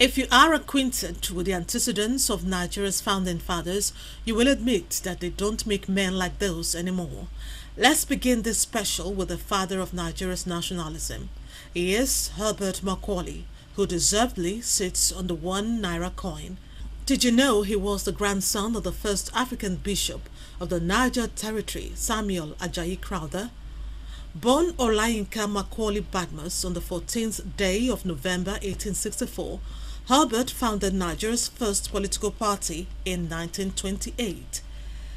If you are acquainted with the antecedents of Nigeria's founding fathers, you will admit that they don't make men like those anymore. Let's begin this special with the father of Nigeria's nationalism. He is Herbert Macaulay, who deservedly sits on the 1 naira coin. Did you know he was the grandson of the first African bishop of the Niger Territory, Samuel Ajayi Crowther? Born Olayinka Macaulay Badmus on the 14th day of November 1864, Herbert founded Nigeria's first political party in 1928.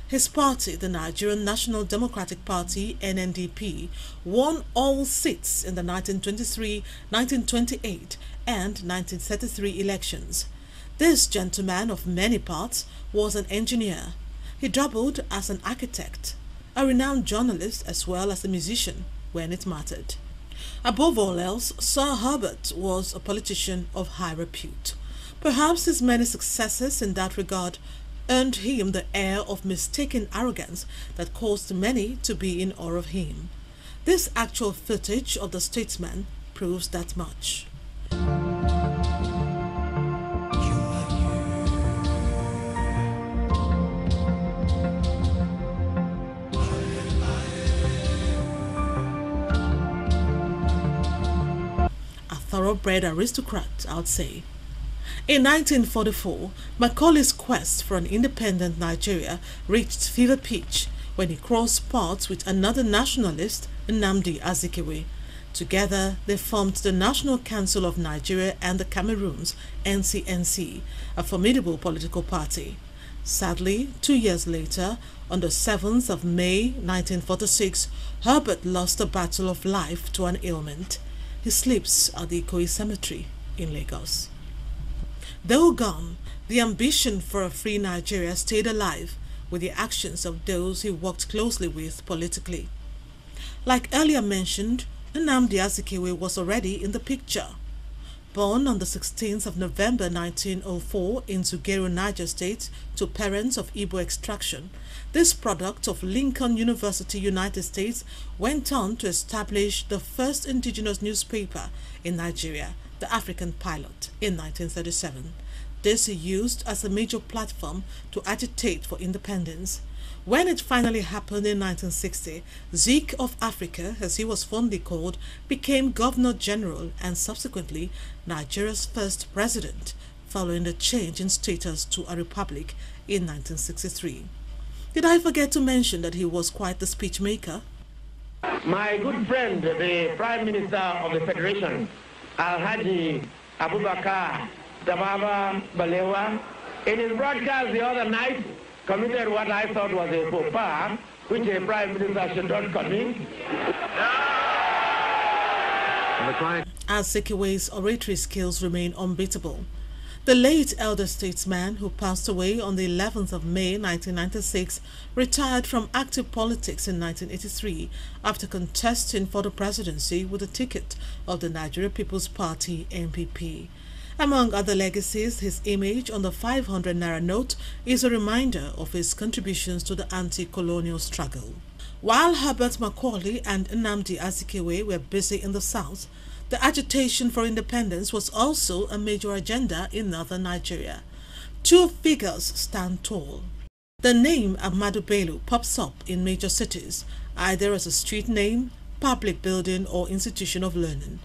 His party, the Nigerian National Democratic Party (NNDP), won all seats in the 1923, 1928, and 1933 elections. This gentleman of many parts was an engineer. He doubled as an architect, a renowned journalist as well as a musician when it mattered. Above all else, Sir Herbert was a politician of high repute. Perhaps his many successes in that regard earned him the air of mistaken arrogance that caused many to be in awe of him. This actual footage of the statesman proves that much. Thoroughbred aristocrat, I'd say. In 1944, Macaulay's quest for an independent Nigeria reached fever pitch when he crossed paths with another nationalist, Nnamdi Azikiwe. Together, they formed the National Council of Nigeria and the Cameroons, NCNC, a formidable political party. Sadly, 2 years later, on the 7th of May 1946, Herbert lost the battle of life to an ailment. He sleeps at the Ikoyi Cemetery in Lagos. Though gone, the ambition for a free Nigeria stayed alive with the actions of those he worked closely with politically. Like earlier mentioned, Nnamdi Azikiwe was already in the picture. Born on the 16th of November 1904 in Zungeru, Niger State, to parents of Igbo extraction, this product of Lincoln University, United States, went on to establish the first indigenous newspaper in Nigeria, the African Pilot, in 1937. This he used as a major platform to agitate for independence. When it finally happened in 1960, Zeke of Africa, as he was fondly called, became Governor General and subsequently Nigeria's first president, following the change in status to a republic in 1963. Did I forget to mention that he was quite the speech maker? My good friend, the Prime Minister of the Federation, Alhaji Abubakar Dababa Balewa, in his broadcast the other night, committed what I thought was a faux pas, which a Prime Minister should not commit. Azikiwe's oratory skills remain unbeatable. The late elder statesman, who passed away on the 11th of May 1996, retired from active politics in 1983 after contesting for the presidency with the ticket of the Nigeria People's Party (NPP). Among other legacies, his image on the 500 naira note is a reminder of his contributions to the anti-colonial struggle. While Herbert Macaulay and Nnamdi Azikiwe were busy in the south, the agitation for independence was also a major agenda in northern Nigeria. Two figures stand tall. The name Ahmadu Bello pops up in major cities, either as a street name, public building, or institution of learning.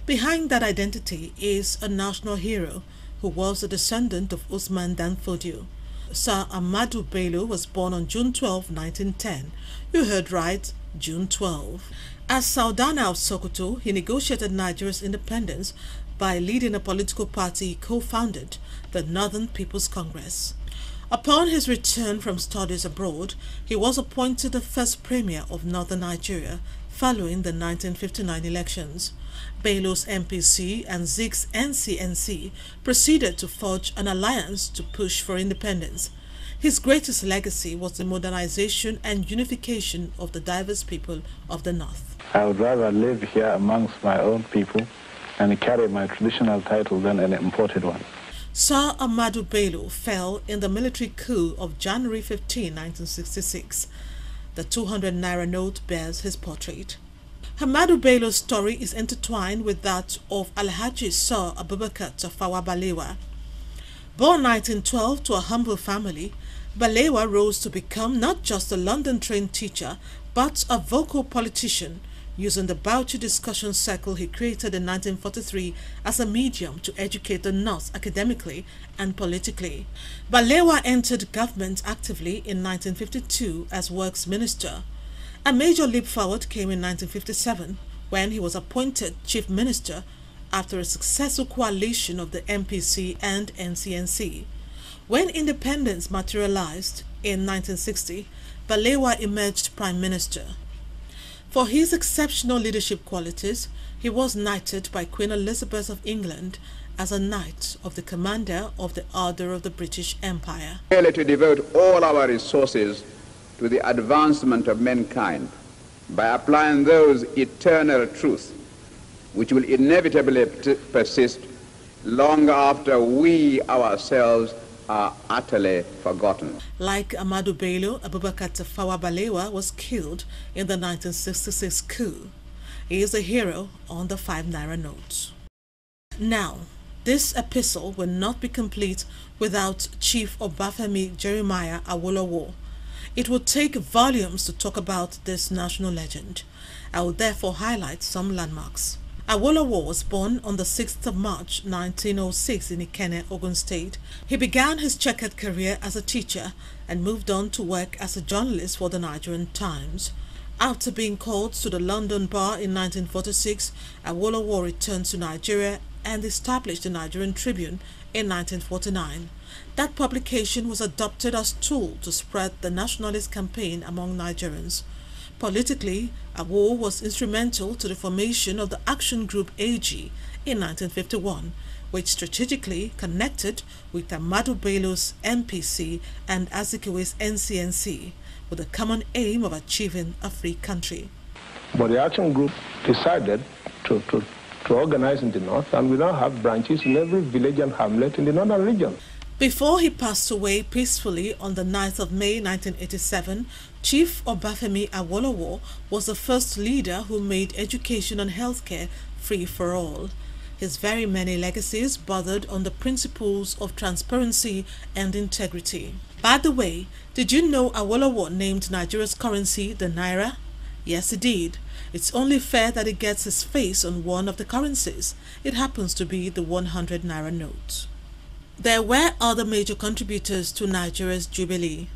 Behind that identity is a national hero who was a descendant of Usman Dan Fodio. Sir Ahmadu Bello was born on June 12, 1910. You heard right, June 12. As Saldana of Sokoto, he negotiated Nigeria's independence by leading a political party he co-founded, the Northern People's Congress. Upon his return from studies abroad, he was appointed the first premier of northern Nigeria following the 1959 elections. Bello's MPC and Zeke's NCNC proceeded to forge an alliance to push for independence. His greatest legacy was the modernization and unification of the diverse people of the North. I would rather live here amongst my own people and carry my traditional title than an imported one. Sir Ahmadu Bello fell in the military coup of January 15, 1966. The 200 naira note bears his portrait. Ahmadu Bello's story is intertwined with that of Alhaji Sir Abubakar Tafawa Balewa. Born 1912 to a humble family, Balewa rose to become not just a London-trained teacher, but a vocal politician, using the Bauchi discussion circle he created in 1943 as a medium to educate the North academically and politically. Balewa entered government actively in 1952 as Works Minister. A major leap forward came in 1957 when he was appointed Chief Minister after a successful coalition of the MPC and NCNC. When independence materialized in 1960, Balewa emerged Prime Minister. For his exceptional leadership qualities, he was knighted by Queen Elizabeth of England as a Knight of the Commander of the Order of the British Empire. Really to devote all our resources to the advancement of mankind by applying those eternal truths which will inevitably persist long after we ourselves are utterly forgotten. Like Ahmadu Bello, Abubakar Tafawa Balewa was killed in the 1966 coup. He is a hero on the 5 naira note. Now, this epistle will not be complete without Chief Obafemi Jeremiah Awolowo. It would take volumes to talk about this national legend. I will therefore highlight some landmarks. Awolowo was born on the 6th of March 1906 in Ikenne, Ogun State. He began his checkered career as a teacher and moved on to work as a journalist for the Nigerian Times. After being called to the London bar in 1946, Awolowo returned to Nigeria and established the Nigerian Tribune in 1949. That publication was adopted as a tool to spread the nationalist campaign among Nigerians. Politically, Awo was instrumental to the formation of the Action Group AG in 1951, which strategically connected with Ahmadu Bello's MPC and Azikiwe's NCNC, with the common aim of achieving a free country. But the Action Group decided to organize in the north, and we now have branches in every village and hamlet in the northern region. Before he passed away peacefully on the 9th of May 1987, Chief Obafemi Awolowo was the first leader who made education and healthcare free for all. His very many legacies bordered on the principles of transparency and integrity. By the way, did you know Awolowo named Nigeria's currency the Naira? Yes, he did. It's only fair that he gets his face on one of the currencies. It happens to be the 100 Naira note. There were other major contributors to Nigeria's jubilee.